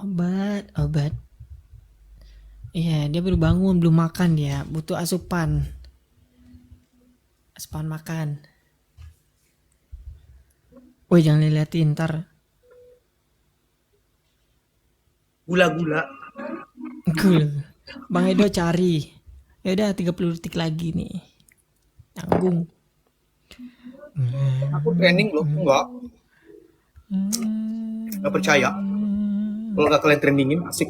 Obat. Iya, dia baru bangun, belum makan dia, butuh asupan. Asupan makan. Woi, jangan diliatin ntar. Gula-gula. Cool. Bang Edo cari. Ya udah 30 detik lagi nih. Tanggung. Aku training loh, enggak. Nggak percaya. Kalau nggak kalian trainingin, asik.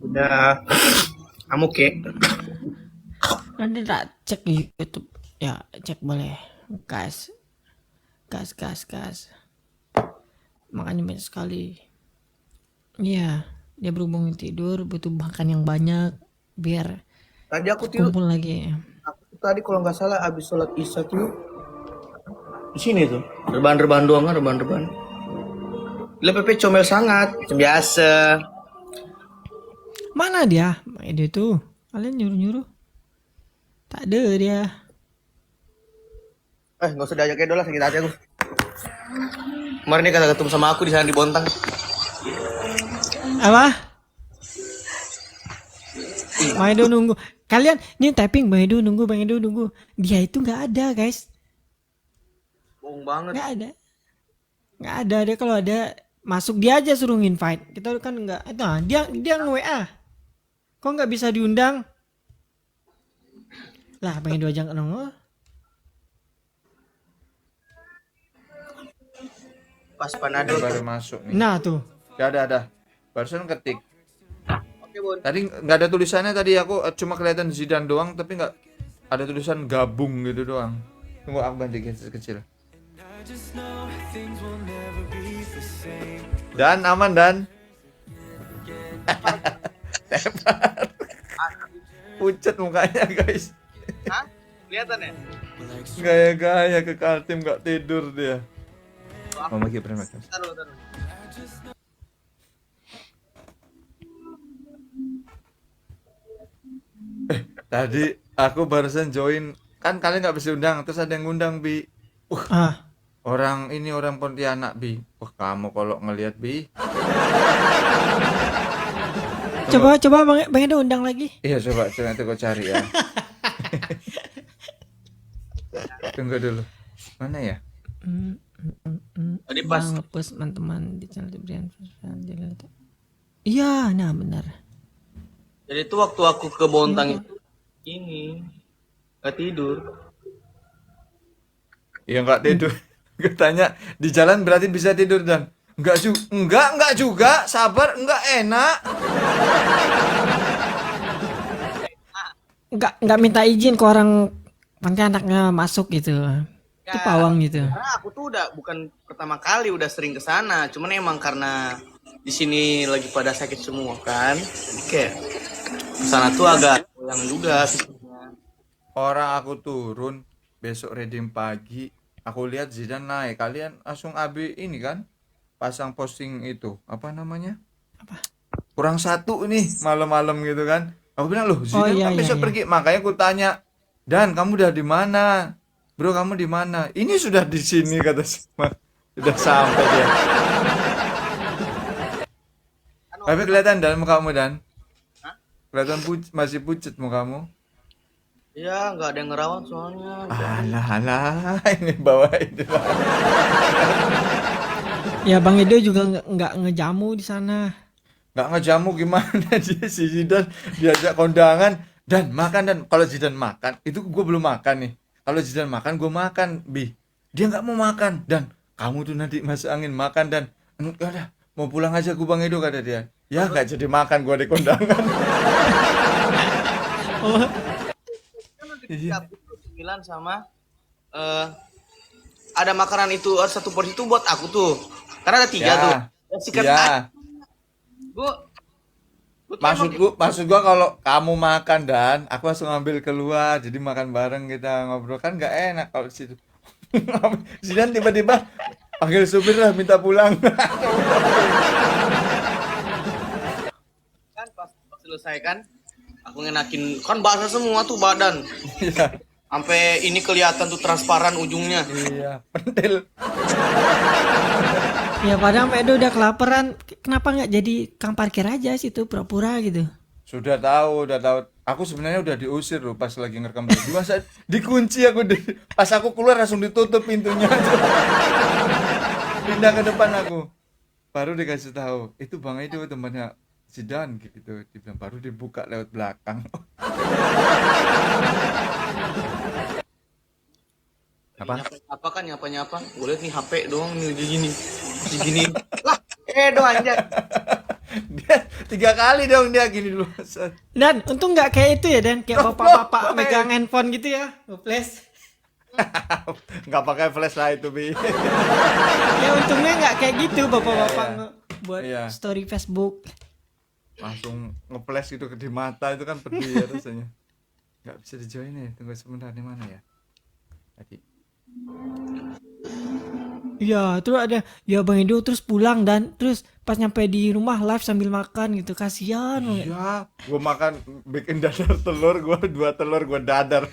Udah, kamu oke. Nanti tak cek di YouTube. Ya, cek boleh. Gas. Gas. Makanya banyak sekali. Iya, dia berhubung tidur, butuh makan yang banyak biar Tadi aku tidur, kumpul lagi. aku tadi kalau nggak salah abis sholat isya tuh di sini tuh. Rebahan-rebahan doang kan, rebahan-rebahan. Gila Pepe comel sangat, macam biasa. Mana dia? Dia tuh. Kalian nyuruh-nyuruh. Tak ada dia. Nggak usah diajak Edo lah, sakit hati aku. Kemarin dia kata ketemu sama aku di sana di Bontang. Apa? Bang Edo nunggu. Kalian ini typing Bang Edo nunggu. Dia itu nggak ada guys. Bohong banget. Nggak ada dia, kalau ada masuk dia aja suruh invite. Kita kan nggak. Nah, dia nge-WA. Kok nggak bisa diundang? Lah Bang Edo aja nggak nongol. Pas Panado baru masuk nih. Nah tuh. Ya ada. Barusan ketik. Oke, Bon. Tadi nggak ada tulisannya, tadi aku cuma kelihatan Zidane doang, tapi nggak ada tulisan gabung gitu doang. Tunggu aku ganti kecil. Dan aman dan. Tepat. Pucat mukanya guys. Hah? Kelihatan ya? Gaya-gaya ke Kaltim nggak tidur dia. Mau lagi pernah makan. Taruh. Tadi aku barusan join, kan kalian nggak bisa undang, terus ada yang ngundang Bi. Ah, Orang Pontianak Bi. Wah kamu kalau ngelihat Bi. coba Bang Edo undang lagi. Iya coba nanti kau cari ya. Tunggu dulu. Mana ya? Tadi pas ngepost teman-teman di channel Brian. Iya, nah benar. jadi itu waktu aku ke Bontang itu ini nggak tidur. Iya nggak tidur. Gue tanya di jalan berarti bisa tidur dan enggak juga, sabar, enggak enak. Nggak minta izin ke orang anaknya masuk gitu. Itu pawang gitu. Karena aku tuh udah bukan pertama kali, udah sering ke sana. Cuman emang karena di sini lagi pada sakit semua kan. Oke. Sana tuh agak goyang juga fisiknya. Orang aku turun besok redim pagi, aku lihat Zidane naik. Kalian langsung abi ini kan pasang posting itu apa namanya? Apa? Kurang satu nih malam-malam gitu kan. Aku bilang loh Zidane iya, kan besok iya. pergi. Makanya aku tanya, Dan kamu udah di mana? Bro kamu di mana? Ini sudah di sini kata semua. Sudah sampai dia. Tapi kelihatan dalam mukamu Dan. Hah? Kelihatan masih pucat mukamu. Iya, nggak ada yang ngerawat soalnya. Alah, ini bawa itu. Ya Bang Edo juga nggak ngejamu di sana. Nggak ngejamu gimana dia si Zidane diajak kondangan dan makan, dan kalau Zidane makan itu gue belum makan nih. Kalau Zidane makan gue makan Bi. Dia nggak mau makan dan kamu tuh nanti masuk angin makan dan udah mau pulang aja ku Bang Edo kata dia. Ya nggak jadi makan gue di kondangan. Oh, Iya. Sembilan sama ada makanan itu, satu porsi itu buat aku tuh. Karena ada tiga tuh. Dan sikat Ya. Maksud gua kalau kamu makan dan aku langsung ambil keluar, jadi makan bareng kita ngobrol kan nggak enak kalau di situ. Zidane tiba-tiba panggil supir lah minta pulang. kan pas selesai kan, aku ngenakin kan basah semua tuh badan. Iya, Sampai ini kelihatan tuh transparan ujungnya. iya, pentil. Ya padahal Mek Edo udah kelaparan, kenapa nggak jadi kang parkir aja situ pura-pura gitu. Sudah tahu, udah tahu. Aku sebenarnya udah diusir loh pas lagi ngerekam video. Masa dikunci aku pas aku keluar langsung ditutup pintunya. Pindah ke depan aku. Baru dikasih tahu, itu Bang Edo temannya Zidan gitu. Dibilang baru dibuka lewat belakang. Apa? Apa kan nyapa-nyapa? Gue liat nih HP doang nih gini. Masih gini. Lah, Edo anjir. Dia 3 kali dong dia gini dulu. Dan untung nggak kayak itu ya Dan, kayak bapak-bapak megang handphone gitu ya, flash. Nggak pakai flash lah itu, Bi. Ya untungnya nggak kayak gitu bapak-bapak Iya. buat Iya. story Facebook. Langsung nge-flash gitu ke di mata itu kan pedih ya rasanya. Nggak bisa di-join ya. Tunggu sebentar, di mana ya? Tadi. Iya, terus ada ya Bang Edo terus pulang dan terus pas nyampe di rumah live sambil makan gitu, kasihan banget. Iya, gua makan bikin dadar telur, gua 2 telur gua dadar.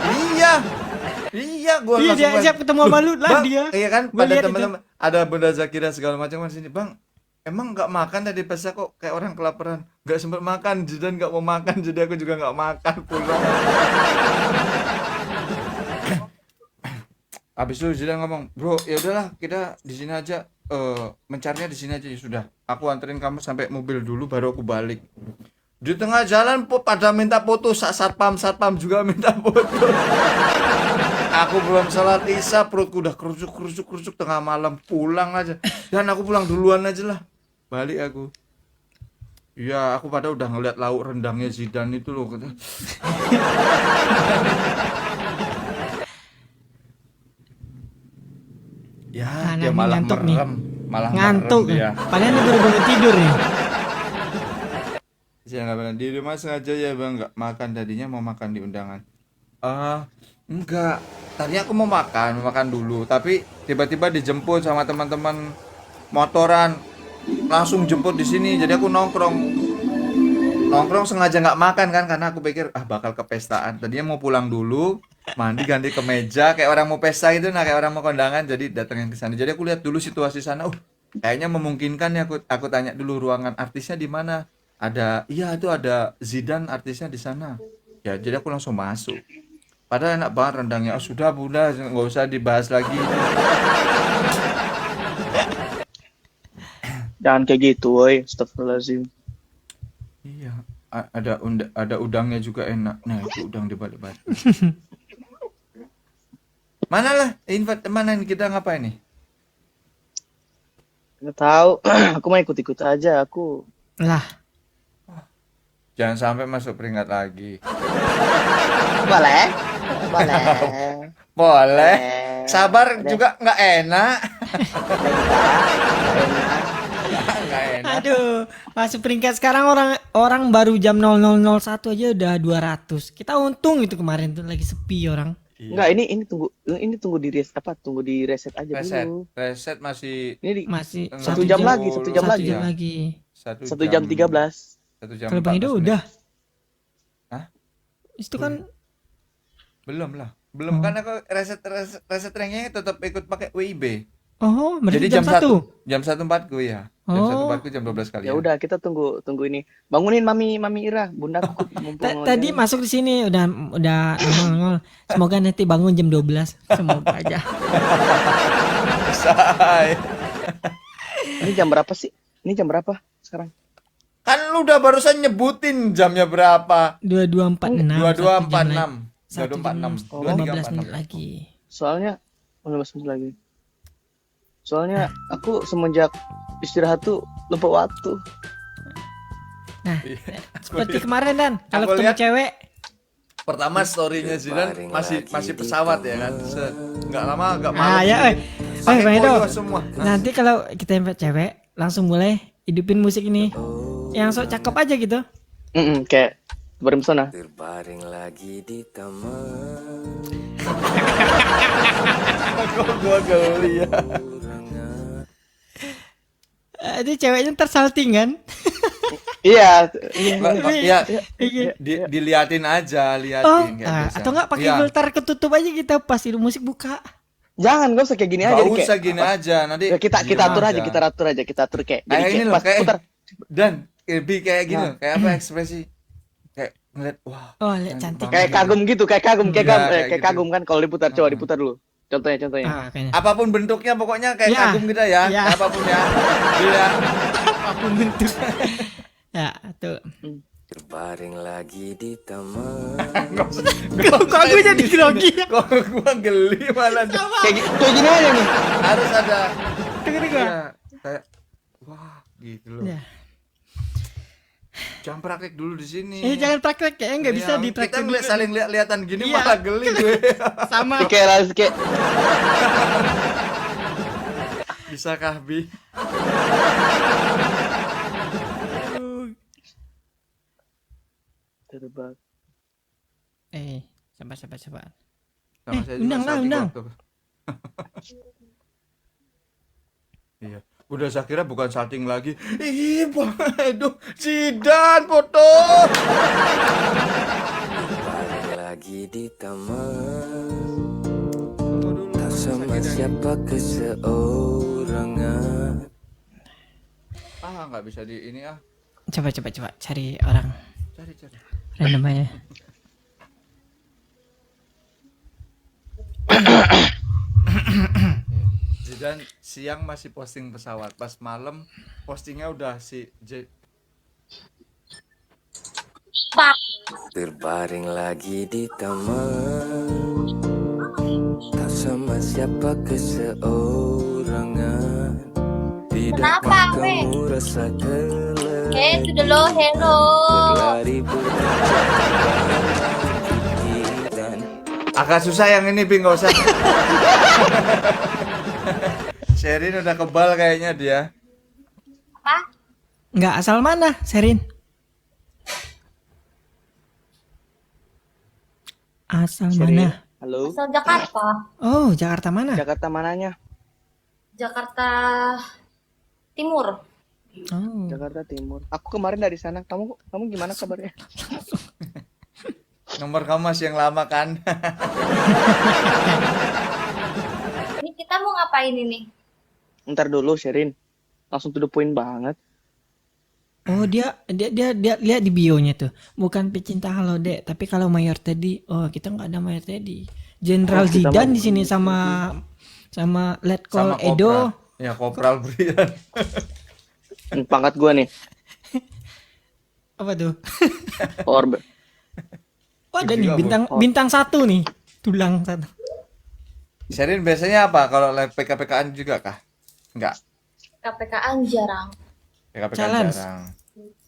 Iya. Iya, gua Iya, langsung diajak ketemu sama lu lah Bang, dia. iya kan Gua pada lihat itu. teman-teman ada Bunda Zakira segala macam kan sini, Bang. Emang nggak makan tadi pas kok kayak orang kelaparan, nggak sempat makan, Jidan nggak mau makan, jadi aku juga nggak makan pulang. Habis itu Jidan ngomong, bro, ya udahlah kita di sini aja, mencarinya di sini aja ya sudah. Aku anterin kamu sampai mobil dulu, baru aku balik. Di tengah jalan pada minta foto, satpam juga minta foto. Aku belum salat isya, perutku udah kerusuk tengah malam, pulang aja. Dan aku pulang duluan aja lah. Balik aku. Iya, aku pada udah ngeliat lauk rendangnya Zidan itu loh. Ya, Nah, dia ini malah ngantuk nih. merem, malah Ngantuk. merem dia. Padahal dia baru bangun tidur nih. Saya nggak bilang di rumah sengaja ya bang nggak makan, tadinya mau makan di undangan. Enggak, tadinya aku mau makan dulu, tapi tiba-tiba dijemput sama teman-teman motoran, langsung jemput di sini, jadi aku nongkrong sengaja nggak makan kan, karena aku pikir bakal ke pestaan. Tadinya mau pulang dulu, mandi ganti ke meja kayak orang mau pesta gitu, nah kayak orang mau kondangan, jadi datengin ke sana. Jadi aku lihat dulu situasi sana, kayaknya memungkinkan ya, aku tanya dulu ruangan artisnya di mana. Iya itu ada Zidan artisnya di sana. Ya jadi aku langsung masuk. Padahal enak banget rendangnya. Sudah Bunda, nggak usah dibahas lagi. Jangan kayak gitu, woi. Astagfirullahaladzim. Iya, ada udangnya juga enak. Nah itu udang di balik batu. Mana lah invite mana nih, kita ngapain nih? Nggak tahu. Aku mau ikut-ikut aja. Aku Lah, Jangan sampai masuk peringkat lagi. boleh. Boleh. Sabar juga nggak enak. Nggak enak. aduh, masuk peringkat sekarang orang baru jam 00.01 aja udah 200. Kita untung itu kemarin tuh lagi sepi orang. Enggak, ini tunggu di reset aja dulu. Reset masih Masih Satu jam lagi, satu jam lagi. 1 1 jam 13. 1 jam Kalau Bang 14 Edo menit. udah. Hah? Itu kan Belum lah. Belum kan aku reset ranknya tetap ikut pakai WIB. berarti Jadi jam 1. Jam 1.4 ya. Jam 1.4 jam 12 kali. Ya udah, kita tunggu ini. Bangunin Mami Ira, Bunda aku mumpung Tadi masuk di sini udah nongol. Semoga nanti bangun jam 12. Semoga aja. Say. Ini jam berapa sih? Ini jam berapa sekarang? Kan lu udah barusan nyebutin jamnya berapa? 22.46. 22.46. 15 menit lagi. Soalnya 15 menit lagi. Soalnya aku semenjak istirahat tuh lupa waktu. Nah, seperti kemarin Dan, kalau Aku ketemu lihat cewek pertama story-nya Zidan masih pesawat ya kan. Enggak lama enggak malam. Ah ya, Pakai Bang Edo. koyo semua. Nanti kalau kita invite cewek, langsung boleh hidupin musik ini. Yang sok cakep aja gitu. Kayak bermesona. Terbaring lagi di kamar. Gua geli ya. Itu ceweknya tersalting kan? Iya. Ya, Iya. diliatin aja, Oh, liatin kayak biasa. atau enggak pakai Iya. filter ketutup aja kita pas itu musik buka. Jangan, gak usah kayak gini aja. Gak Jadi usah kayak, gini apa, aja, nanti ya kita diem atur aja, kita atur kayak. Jadi kayak ini loh, pas kayak putar. dan lebih kayak gini Nah. loh, kayak apa ekspresi kayak ngeliat wah Oh, lihat cantik. banget. Kayak kagum gitu, kayak kagum, Ya, kayak kayak gitu. kagum kan kalau diputar, coba diputar dulu. Contohnya. Ah, kayaknya. Apapun bentuknya pokoknya kayak Ya, kagum kita ya, ya. apapun ya. Iya. Apapun bentuk. Ya, tuh. Berbaring lagi di taman. Kok aku jadi grogi ya? Kok gua geli malah Kayak gini aja nih. harus ada Dengerin gua. ya, kayak wah gitu loh. Ya. Jangan praktek dulu di sini. Jangan praktek kayaknya nggak bisa Iya, dipraktek kita ngeliat dulu. saling lihat-lihatan gini Iya. malah geli gue. Sama. Kayak harus kayak Bisakah Bi? terbang. Sabar. Sama saya juga undang lah, salting undang. waktu. Iya. Udah saya kira bukan salting lagi. Ih, Bang Edo, Zidane foto. Berbaring lagi di taman. Tunggu dulu. Tak sama siapa keseorangan. Nggak bisa di ini ah. Coba cari orang Cari. random aja. Zidane siang masih posting pesawat, pas malam postingnya udah si Berbaring lagi di taman. Tak sama siapa keseorangan. Kenapa, Tidakkah Weh? kamu rasa kelelahan? Itu dulu, hello. Berlari dan agak susah yang ini Bi, nggak usah. Sherin udah kebal kayaknya dia. Apa? Nggak asal mana, Serin? Asal mana? Halo. Asal Jakarta. Oh, Jakarta mana? Jakarta mananya? Jakarta Timur. Oh. Jakarta Timur. Aku kemarin dari sana. Kamu gimana kabarnya? Nomor kamu masih yang lama kan? Ini kita mau ngapain ini? Ntar dulu, Sherin. Langsung to the point banget. Oh, dia lihat di bionya tuh. Bukan pecinta Halo Dek, tapi kalau Mayor Teddy, oh kita nggak ada Mayor Teddy. Jenderal Oh, kita Zidane mau- di sini sama Letkol Sama Edo. Kopral. Ya, Kopral Brian. Pangkat gua nih. Apa tuh? Orbe. Oh, ada Juga, nih bintang 1 nih. Tulang 1. Sherin biasanya apa kalau live PKPK-an juga kah? Enggak. KPK-an jarang. PKPK Challenge. jarang.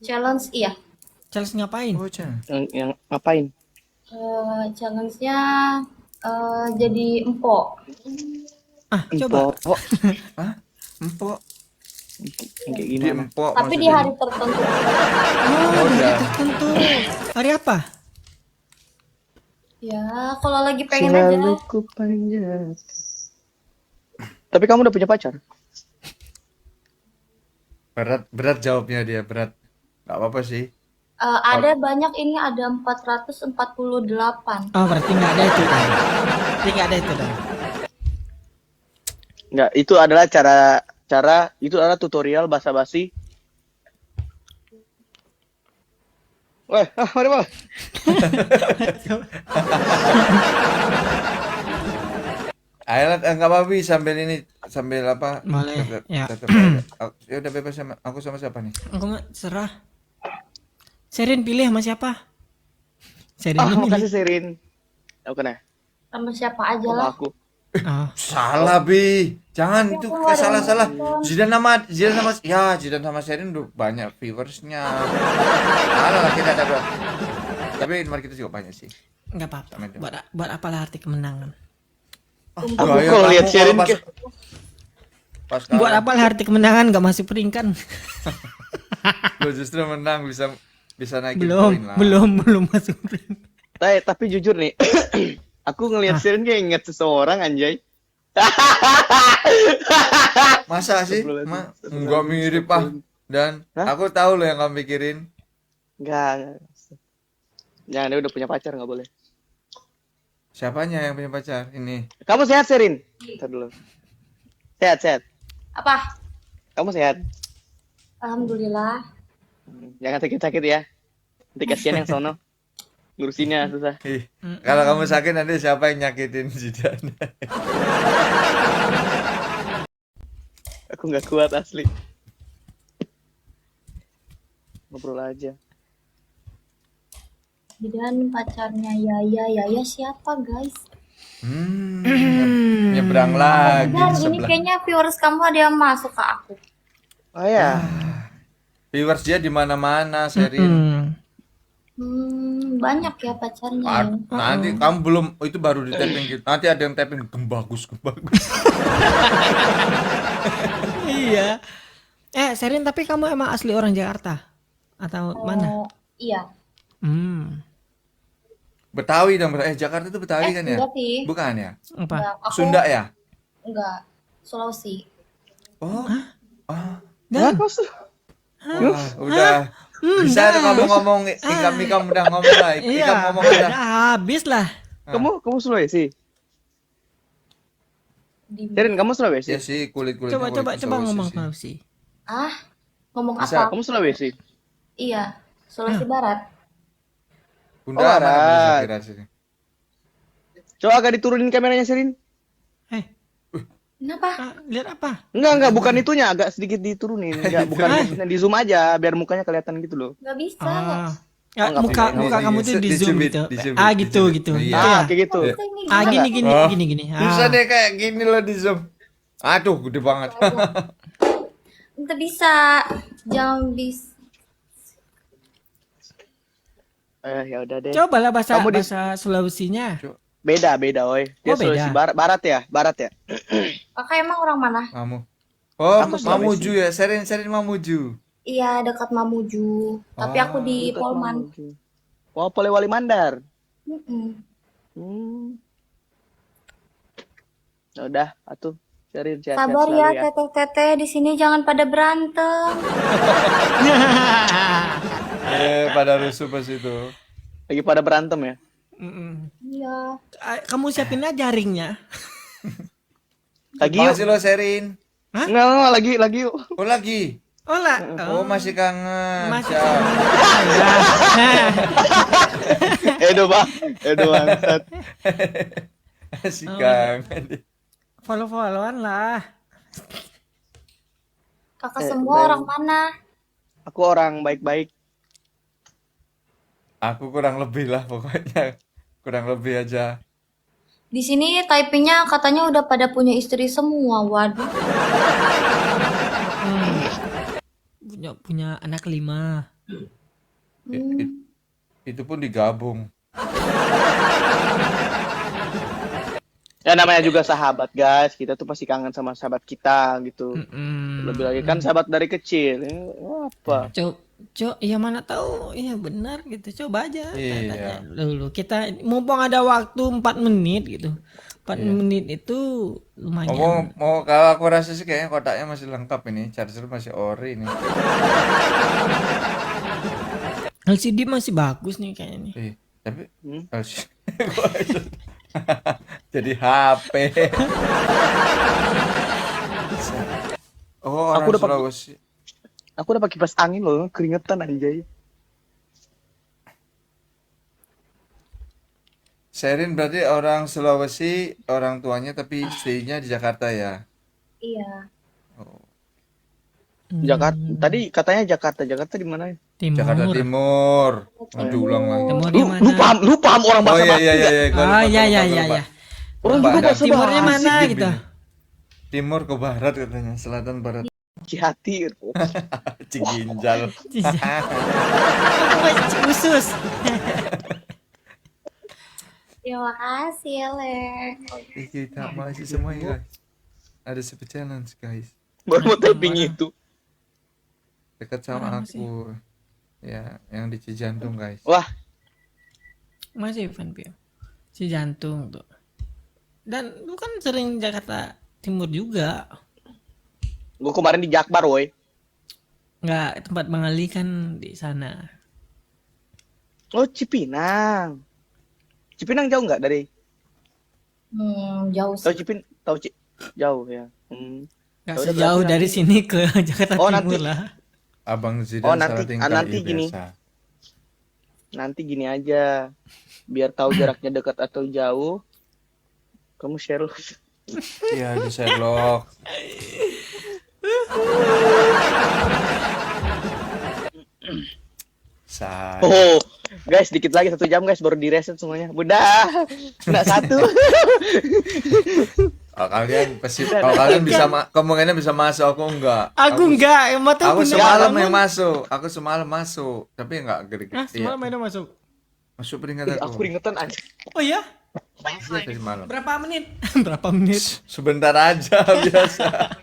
Challenge iya. Charles ngapain? Oh, Chan. Yang ngapain? Challenge-nya jadi empok. Ah, coba. Empok. Hah? Empok. Yang kayak Di gimana? empok Tapi di maksudnya. hari tertentu. Oh, di hari tertentu. Hari apa? Ya, kalau lagi pengen aja. Selalu ku panjat. Tapi kamu udah punya pacar? Berat jawabnya dia, berat. Enggak apa-apa sih. Ada banyak ini, ada 448. Oh, berarti nggak ada itu kan? Berarti nggak ada itu kan? Enggak, itu adalah cara itu adalah tutorial basa-basi. Weh, mari Bang. Ayo enggak apa-apa Bi, sambil apa? Boleh, ya. Tetap aja. Ya udah bebas sama aku sama siapa nih? Aku mah serah. Serin pilih sama siapa? Serin Ah, ini makasih Sherin. Aku kena. Sama siapa aja Sama lah. aku. Oh, Salah Bi. Jangan itu aku nggak ada salah-salah. nonton. Zidane sama Sherin udah banyak viewersnya. Salah lah kita ada berapa. Tapi nomor kita juga banyak sih. nggak apa-apa. Sama itu. Buat apalah arti kemenangan? Aku Gaya kalau kamu lihat Sherin pas, kayak pas Buat kalah, apalah arti kemenangan nggak masuk peringkat? gua justru menang bisa naikin poin lah. belum masuk peringkat. tapi jujur nih, aku ngelihat Sherin kayak inget seseorang anjay. Masa sih? Enggak mirip ah. Dan Hah? aku tahu loh yang kamu pikirin. Enggak. Jangan, dia udah punya pacar, nggak boleh. Siapanya yang punya pacar? Ini. Kamu sehat, Serin? Ntar dulu. Sehat. Apa? Kamu sehat? Alhamdulillah. Jangan sakit-sakit ya. Nanti kasihan yang sono. Ngurusinnya susah. Ih, kalau kamu sakit nanti siapa yang nyakitin Zidane? Aku nggak kuat asli. Ngobrol aja. Dan pacarnya Yaya siapa guys? Nyebrang lagi Dan di ini sebelah. kayaknya viewers kamu ada yang masuk ke aku. Oh ya. Viewers dia di mana-mana, Serin. Banyak ya pacarnya. Ya. Nanti kamu belum, itu baru di tapping gitu. Nanti ada yang tapping gembagus. Iya. Serin, tapi kamu emang asli orang Jakarta atau mana? Iya. Betawi dong, Jakarta itu Betawi kan ya? Enggak sih. Bukan ya? Apa? Enggak, aku Sunda ya? enggak. Sulawesi. Oh, Dan udah. Bisa tuh ngomong-ngomong, ikam udah ngomong lah. Ikam iya, ngomong aja. udah habis lah. Kamu Sulawesi? Serin, kamu Sulawesi? Ya sih, kulit-kulitnya Coba kulit ngomong Sulawesi sih. Sulawesi. Ngomong Bisa. apa? Kamu Sulawesi? Iya, Sulawesi Barat. Bunda mana bisa Barat. kira sini? Coba agak diturunin kameranya, Serin. Kenapa? Lihat apa? Enggak, bukan itunya, agak sedikit diturunin. Enggak, bukan di zoom aja, biar mukanya kelihatan gitu loh. Nggak bisa. Ya, Oh, nggak muka bisa. kamu tuh di zoom gitu. Di zoom. Gitu. Iya. Gitu Ah, ya. kayak gitu. Bisa ini Ah, bisa. gini. Oh. Bisa Ah. deh kayak gini loh di zoom. Aduh, gede banget. Nggak bisa. Jangan bisa. Ya udah deh. Iya. Cobalah Kamu di- bahasa Sulawesinya. Beda, oi. Dia Oh, beda. Sulawesi Barat ya? Barat ya? Kakak emang orang mana? Kamu. Oh, Aku Sulawesi. Mamuju ya, Serin Mamuju. Iya, dekat Mamuju. Tapi aku di Polman. Oh, Polewali Mandar. Mm-mm. Ya udah, atuh. Serin sehat Sabar selalu ya, teteh-teteh di sini jangan pada berantem. Pada rusuh pas itu. Lagi pada berantem ya? Iya. Kamu siapin aja ringnya. Lagi yuk. Makasih lo, Serin. Enggak, lagi yuk. Oh, lagi. Oh lah. Oh, masih kangen. Masih Siap. Edo bangsat. Masih kangen. Follow-followan lah. Kakak semua baik. orang mana? Aku orang baik-baik. Aku kurang lebih lah pokoknya. Kurang lebih aja. Di sini typingnya katanya udah pada punya istri semua. Waduh. Punya anak 5. Itu pun digabung. Ya namanya juga sahabat, guys. Kita tuh pasti kangen sama sahabat kita gitu. Lebih lagi kan sahabat dari kecil. Apa? Ya mana tahu, iya benar gitu. Coba aja Iya. tanya dulu. Kita mumpung ada waktu 4 menit gitu. 4 menit itu lumayan. Mau kalau aku rasa sih kayaknya kotaknya masih lengkap ini. Charger masih ori nih. LCD masih bagus nih kayaknya nih. Tapi jadi HP. Oh, orang Aku udah Sulawesi. Aku udah pakai kipas angin loh, keringetan anjay. Serin berarti orang Sulawesi, orang tuanya tapi istrinya di Jakarta ya. Iya. Jakarta. Tadi katanya Jakarta. Jakarta di mana? Timur. Jakarta Timur. Aduh, ulang lagi. Timur di mana? Lu paham orang Oh bahasa iya Batu iya nggak? iya. Gua Oh lupa, iya gua iya lupa, iya lupa. iya. Orang Lupa, juga ada. bahasa Timurnya basi. mana Asik gitu? dia. Timur ke barat katanya, selatan barat. Cihati. Ciginjal. Khusus. Terima kasih, Le. Kita masih semuanya guys. Ada super challenge guys. Baru mau typing itu. Dekat sama aku. Ya, yang di Cijantung guys. Wah, Masih fan Pio. Si jantung tuh. Dan lu kan sering Jakarta Timur juga. gua kemarin di Jakbar, woi. Nggak, tempat Bang Ali kan di sana. Oh, Cipinang. Cipinang jauh nggak dari Jauh Tahu sih. Cipin? Tahu jauh ya. Nggak Ya udah, sejauh berarti dari nanti- sini ke Jakarta Oh, Timur nanti. lah. Abang Oh, Zidan nanti salah tingkah nanti iya gini. biasa. Nanti gini aja. Biar tahu jaraknya dekat atau jauh, kamu share. Iya di Sherlock. Saya. Oh, guys, dikit lagi 1 jam guys, baru di reset semuanya. Bunda, kena 1. Kalau kalian bisa kemungkinan bisa masuk, aku enggak. Aku enggak, emang tuh Aku punya semalam pengalaman. yang masuk. Aku semalam masuk, tapi enggak gede. Ah, semalam ada masuk. Masuk peringkat Aku aku. keringetan aja. Oh iya? Iya tadi malam. Berapa menit? Berapa menit? Sebentar aja biasa.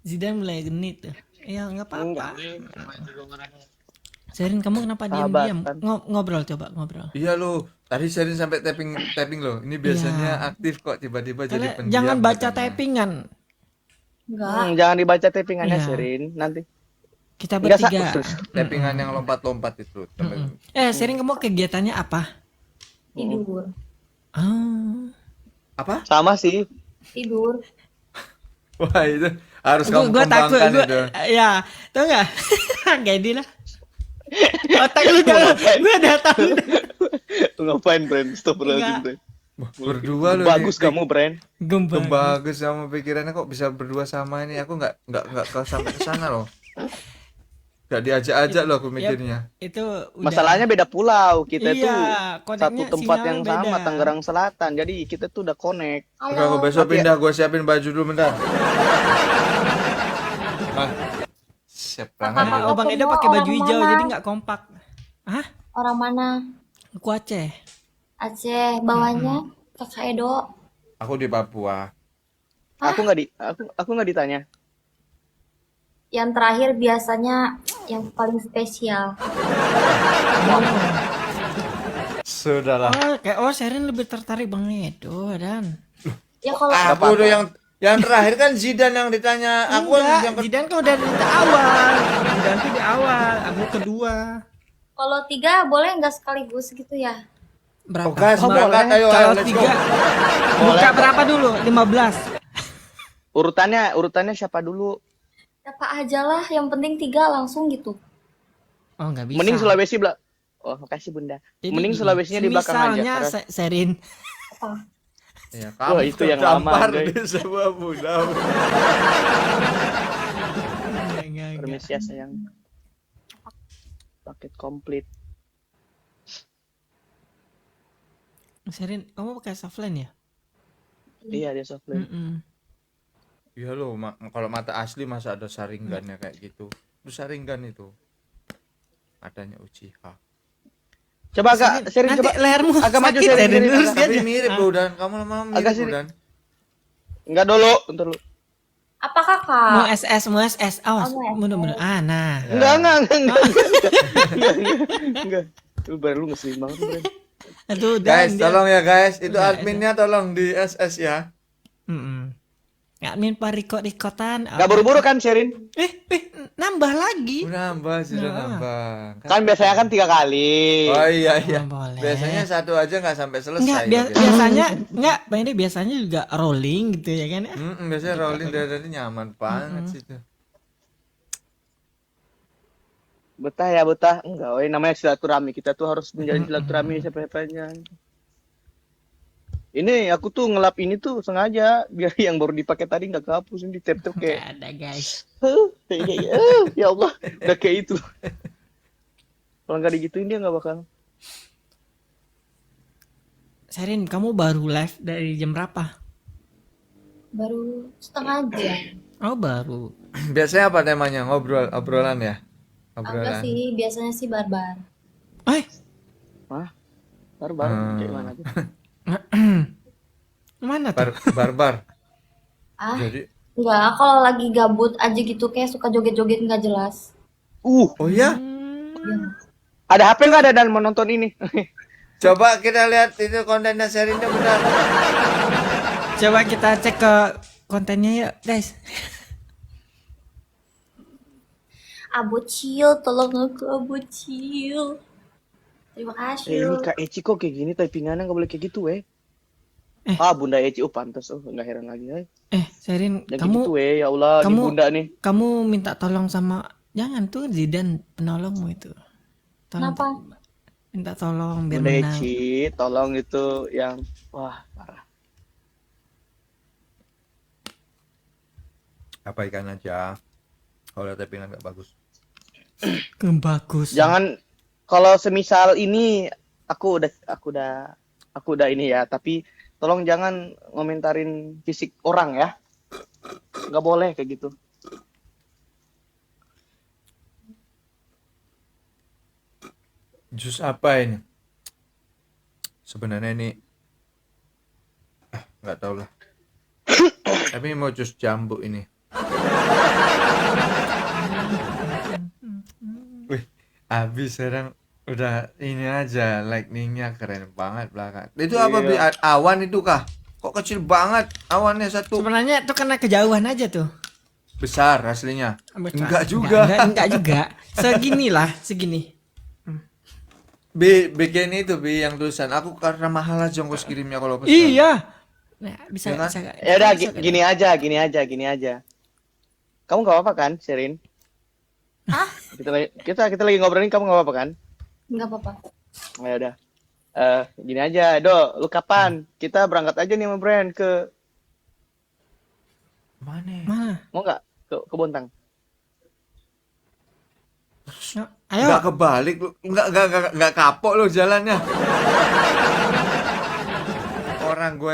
Zidane mulai genit tuh. Ya nggak apa-apa. Enggak. Serin, kamu kenapa diam-diam? Sahabatan. Ngobrol, coba ngobrol. Iya lo, tadi Sherin sampai tapping lo. Ini biasanya aktif kok, tiba-tiba jadi Kalian pendiam. jangan baca katanya. tappingan. Enggak. Jangan dibaca tappingannya, Iya. Sherin. Nanti. Kita Enggak, bertiga. Tappingan yang lompat-lompat itu. temen. Serin, kamu kegiatannya apa? Tidur. Ah. Apa? Sama sih. Tidur. Wah itu harus kamu Gua takut, kembangkan itu. ya, tau nggak? Gedi lah. Otak lu jangan, gue udah tahu. Lu ngapain, Bren? Stop Enggak. Bren. Berdua lo. Bagus kamu, Bren. Gembang. Bagus sama pikirannya kok bisa berdua sama ini. Aku nggak sampai ke sana loh. Gak diajak-ajak loh aku mikirnya. Itu udah. Masalahnya beda pulau. Kita Iya, tuh koneknya satu tempat sinyal yang beda. sama, Tangerang Selatan. Jadi kita tuh udah connect. Oke, aku Halo. besok Tapi- pindah, gue siapin baju dulu bentar. Ah, siap banget. Kakak. Oh, Bang Edo pakai baju Orang hijau mana? jadi nggak kompak. Hah? Orang mana? Aku Aceh. Aceh. Bawahnya Kakak Edo. Aku di Papua. Aku nggak ditanya. Yang terakhir biasanya yang paling spesial. Sudahlah. Serin lebih tertarik Bang Edo dan. Ya kalau Aku udah yang terakhir kan Zidane yang ditanya. Aku Enggak, yang Zidane kan udah di awal. Zidane tuh di awal, aku kedua. kalau 3 boleh nggak sekaligus gitu ya? Berapa? Oh, guys, Oh, berangkat. boleh. Ayo, Kalau let's go. 3 buka berapa dulu? 15. Urutannya siapa dulu? Apa aja lah, yang penting 3 langsung gitu. Oh, enggak bisa. Mending Sulawesi belak. Oh, makasih Bunda. Jadi Mending gini, Sulawesinya di belakang aja. misalnya karena- Serin. Apa? Ya, Wah, itu yang lama, terdampar guys. di sebuah pulau. Enggak. Permisi ya sayang. Paket komplit. Serin, kamu pakai softline ya? Iya, dia softline. Mm-mm. Iya loh, kalau mata asli masa ada saringannya kayak gitu. Itu saringan itu. Adanya Uchiha. Coba agak Sherin Nanti coba. lehermu Agak maju, sakit, Serin, Serin. Serin, Lurus agak. Tapi aja. mirip bro Dan, kamu lama-lama Agak mirip sini. bro Dan. Enggak dulu, bentar dulu. Apa kakak? Mau SS. Awas, Oh, mau bener-bener. Ah, nah. Enggak. Enggak. Lu baru lu ngeselin banget, Bren. Itu udah. Guys, tolong ya guys, itu Udah, adminnya tolong di SS ya. Admin parikot-rikotan. Enggak buru-buru kan, Sherin? Nambah lagi. Nambah sudah nambah. Kan biasanya kan 3 kali. Oh iya. Oh, boleh. Biasanya satu aja nggak sampai selesai. Enggak, biasanya enggak, Bang Ede biasanya juga rolling gitu ya kan. Biasanya rolling dari nyaman banget sih itu. Betah. Enggak, woy, namanya silaturahmi. Kita tuh harus menjalin silaturahmi siapa-siapanya. Ini aku tuh ngelap ini tuh sengaja biar yang baru dipakai tadi nggak kehapus, ini di tap-tap Enggak kayak ada, guys. ya Allah, udah kayak itu. Kalau nggak digituin dia nggak bakal. Serin, kamu baru live dari jam berapa? Baru setengah jam. Oh, baru. Biasanya apa temanya? Obrolan ya? Enggak Obrolan. sih, biasanya sih barbar. Baru-baru kayak mana tuh? Mana tuh? Barbar. Ah, Jadi, enggak, kalau lagi gabut aja gitu kayak suka joget-joget nggak jelas. oh ya? Ada HP nggak ada dan mau nonton ini? Coba kita lihat itu kontennya Serinnya benar. Coba kita cek ke kontennya yuk, guys. Abocil, tolong aku Abocil. Terima kasih. Ini Kak Eci kok kayak gini typingannya nggak boleh kayak gitu Bunda Eci pantas nggak heran lagi Sherin, Jangan kamu gitu ya Allah ini kamu Bunda nih. kamu minta tolong sama jangan tuh Zidan penolongmu itu. Tolong Kenapa? minta tolong biar Bunda menang. Eci tolong itu yang wah parah. Abaikan aja. Kalau typingan nggak bagus. Bagus. Jangan kalau semisal ini aku udah ini ya, tapi tolong jangan ngomentarin fisik orang ya. Nggak boleh kayak gitu. Jus apa ini? Sebenarnya ini nggak tahu lah. Tapi mau jus jambu ini. Wih, habis sekarang udah ini aja lightningnya keren banget belakang. Itu apa Bi? Awan itu kah? Kok kecil banget awannya satu. Sebenarnya itu karena kejauhan aja tuh. Besar aslinya. Besar. Enggak juga. Enggak juga. Segini lah, segini. Bikin itu Bi yang tulisan aku karena mahal aja ongkos kirimnya kalau pesan. Iya. Nah, bisa Ya kan? bisa. Ya udah bisa, gini aja. Kamu nggak apa-apa kan, Sherin? Hah? Kita lagi ngobrolin kamu nggak apa-apa kan? Nggak apa-apa. Ya udah. Gini aja, lu kapan? Kita berangkat aja nih sama Brand ke Mana? Mana? mau nggak ke Bontang? Nah, ayo. Enggak kebalik lu. Enggak kapok lu jalannya. Orang gue